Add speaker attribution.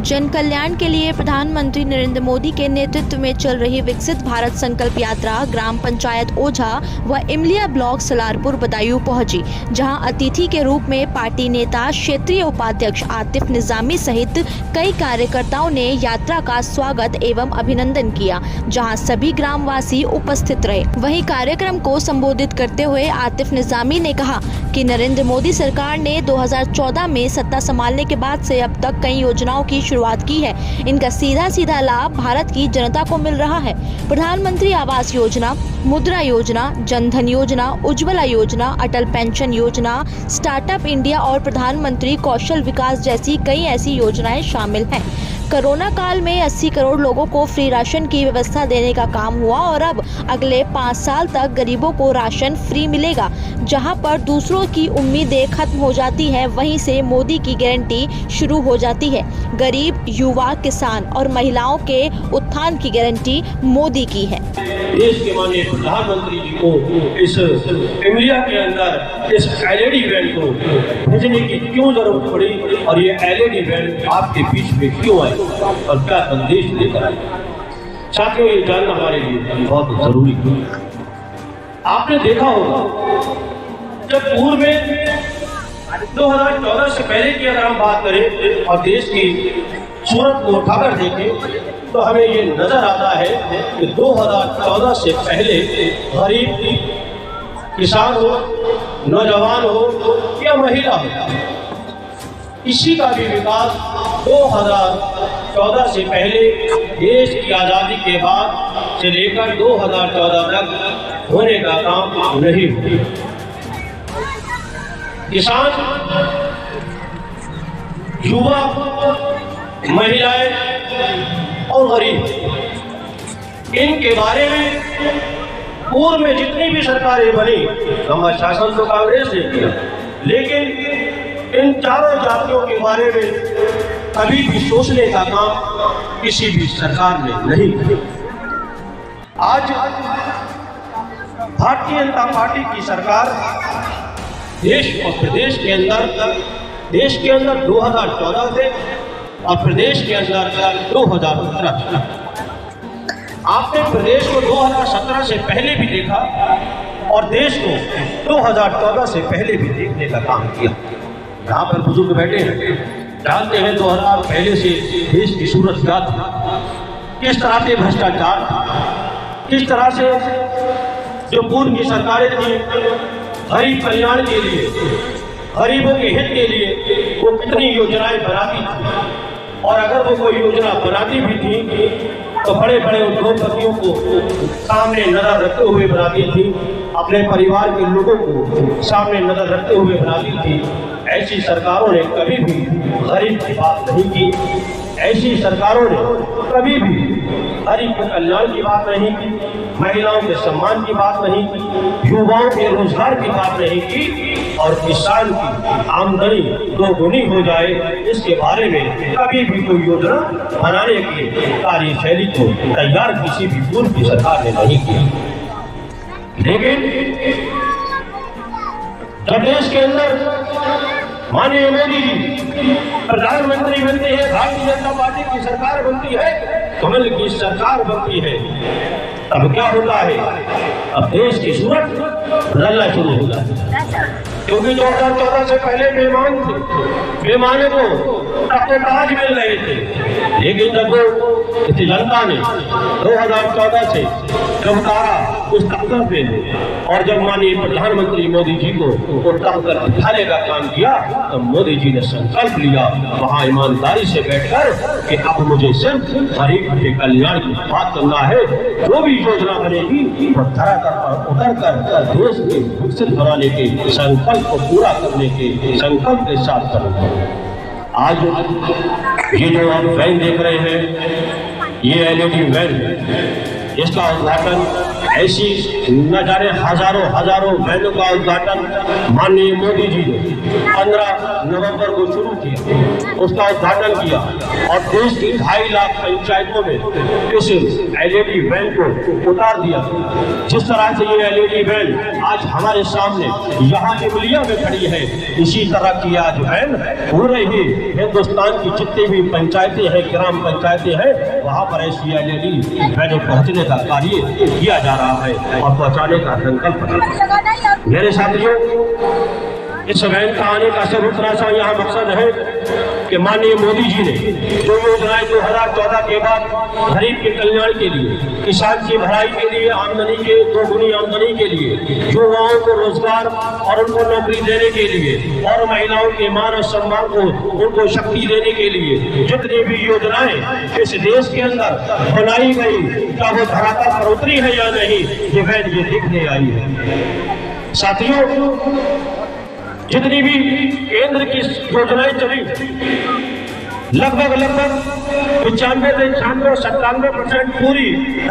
Speaker 1: जन कल्याण के लिए प्रधानमंत्री नरेंद्र मोदी के नेतृत्व में चल रही विकसित भारत संकल्प यात्रा ग्राम पंचायत ओझा व इमलिया ब्लॉक सलारपुर बदायूं पहुंची, जहां अतिथि के रूप में पार्टी नेता क्षेत्रीय उपाध्यक्ष आतिफ निजामी सहित कई कार्यकर्ताओं ने यात्रा का स्वागत एवं अभिनंदन किया, जहां सभी ग्रामवासी उपस्थित रहे। वहीं कार्यक्रम को संबोधित करते हुए आतिफ निजामी ने कहा कि नरेंद्र मोदी सरकार ने 2014 में सत्ता संभालने के बाद से अब तक कई योजनाओं की शुरुआत की है। इनका सीधा लाभ भारत की जनता को मिल रहा है। प्रधानमंत्री आवास योजना, मुद्रा योजना, जनधन योजना, उज्ज्वला योजना, अटल पेंशन योजना, स्टार्टअप इंडिया और प्रधानमंत्री कौशल विकास जैसी कई ऐसी योजनाएं शामिल हैं। कोरोना काल में 80 करोड़ लोगों को फ्री राशन की व्यवस्था देने का काम हुआ और अब अगले 5 साल तक गरीबों को राशन फ्री मिलेगा। जहां पर दूसरों की उम्मीदें खत्म हो जाती हैं, वहीं से मोदी की गारंटी शुरू हो जाती है। गरीब, युवा, किसान और महिलाओं के उत्थान की गारंटी मोदी की है।
Speaker 2: देश के माननीय प्रधानमंत्री जी को इस इमलिया के अंदर इस एलईडी वैन को भेजने की क्यों जरूरत पड़ी और ये एलईडी वैन आपके बीच में क्यों आई और क्या संदेश लेकर आई, साथियों ये जानना हमारे लिए बहुत जरूरी है। आपने देखा होगा जब पूर्व में 2014 से पहले की अगर हम बात करें और देश की सूरत को उठाकर देखें तो हमें ये नजर आता है कि 2014 से पहले गरीब, किसान हो, नौजवान हो या महिला हो, इसी का भी विकास 2014 से पहले देश की आज़ादी के बाद से लेकर 2014 तक होने का काम नहीं हुआ। किसान, युवा, महिलाएं और गरीब, इनके बारे में पूर्व में जितनी भी सरकारें बनी, हमारा शासन तो कांग्रेस ने किया, लेकिन इन चारों जातियों के बारे में कभी भी सोचने का काम किसी भी सरकार ने नहीं किया। आज भारतीय जनता पार्टी की सरकार देश और प्रदेश के अंदर 2014 से और प्रदेश के अंदर 2017। आपने प्रदेश को 2017 से पहले भी देखा और देश को 2014 से पहले भी देखने का काम किया। यहाँ पर बुजुर्ग बैठे हैं, जानते हैं 2000 पहले से देश की सूरत क्या थी, किस तरह से भ्रष्टाचार था, किस तरह से जो पूर्व की सरकारें थी गरीब कल्याण के लिए, गरीबों के हित के लिए वो कितनी योजनाएं बनाती थी और अगर वो कोई योजना बनाती भी थी तो बड़े बड़े उद्योगपतियों को सामने नजर रखते हुए बनाती थी, अपने परिवार के लोगों को सामने नजर रखते हुए बनाती थी। ऐसी सरकारों ने कभी भी गरीब की बात नहीं की, ऐसी सरकारों ने कभी भी गरीब के कल्याण की बात नहीं की, महिलाओं के सम्मान की बात नहीं की, युवाओं के रोजगार की बात नहीं की और किसान की आमदनी दोगुनी हो जाए इसके बारे में कभी भी कोई योजना बनाने की कार्यशैली को तैयार किसी भी पूर्व की सरकार ने नहीं की। लेकिन जब देश के अंदर माननीय मोदी जी प्रधानमंत्री बनते हैं, भारतीय जनता पार्टी की सरकार बनती है, कमल की सरकार बनती है, तब क्या होता है, अब देश की सूरत बदलना शुरू हो जाती है। क्योंकि 2014 से पहले बेईमान थे, बेईमानों को ताज मिल रहे थे, लेकिन जब इस जनता ने 2014 से जब उतारा उस तख्तर पे और जब माननीय प्रधानमंत्री मोदी जी को तख्तर उठाने का काम किया तो मोदी जी ने संकल्प लिया वहाँ ईमानदारी से बैठकर कि अब मुझे सिर्फ गरीब के कल्याण की बात करना है, जो भी योजना बनेगी वो धरातल पर उतर कर देश के विकसित बनाने के संकल्प को पूरा करने के संकल्प के साथ करूँगा। आज ये जो आप वैन देख रहे हैं, ये एलईडी वैन, इसका उद्घाटन ऐसी न जाने हजारों वैनों का उद्घाटन माननीय मोदी जी ने 15 नवंबर को शुरू किया, उसका उद्घाटन किया और देश की 2.5 लाख पंचायतों में इस एलईडी वैन को उतार दिया। जिस तरह से ये एलईडी वैन आज हमारे सामने यहाँ इमलिया में खड़ी है, इसी तरह की आज वैन पूरे ही हिंदुस्तान की जितनी भी पंचायतें हैं, ग्राम पंचायतें हैं, वहाँ पर ऐसी एलईडी वैन पहुँचने का कार्य किया जा रहा है और पहुँचाने का संकल्प है। मेरे साथियों, इस वैन का आने का सबूतरा सा यहाँ मकसद है कि माननीय मोदी जी ने जो योजनाएं 2014 के बाद गरीब के कल्याण के लिए, किसान की भलाई के लिए, आमदनी के 2 गुनी आमदनी के लिए, युवाओं को रोजगार और उनको नौकरी देने के लिए और महिलाओं के मान और सम्मान को उनको शक्ति देने के लिए जितनी भी योजनाएं इस देश के अंदर बनाई गई, क्या वो धरातल पर उतरी है या नहीं, ये वैन ये देखने आई है। साथियों, जितनी भी केंद्र की योजनाएं चली, लगभग 95 से 96 97% पूरी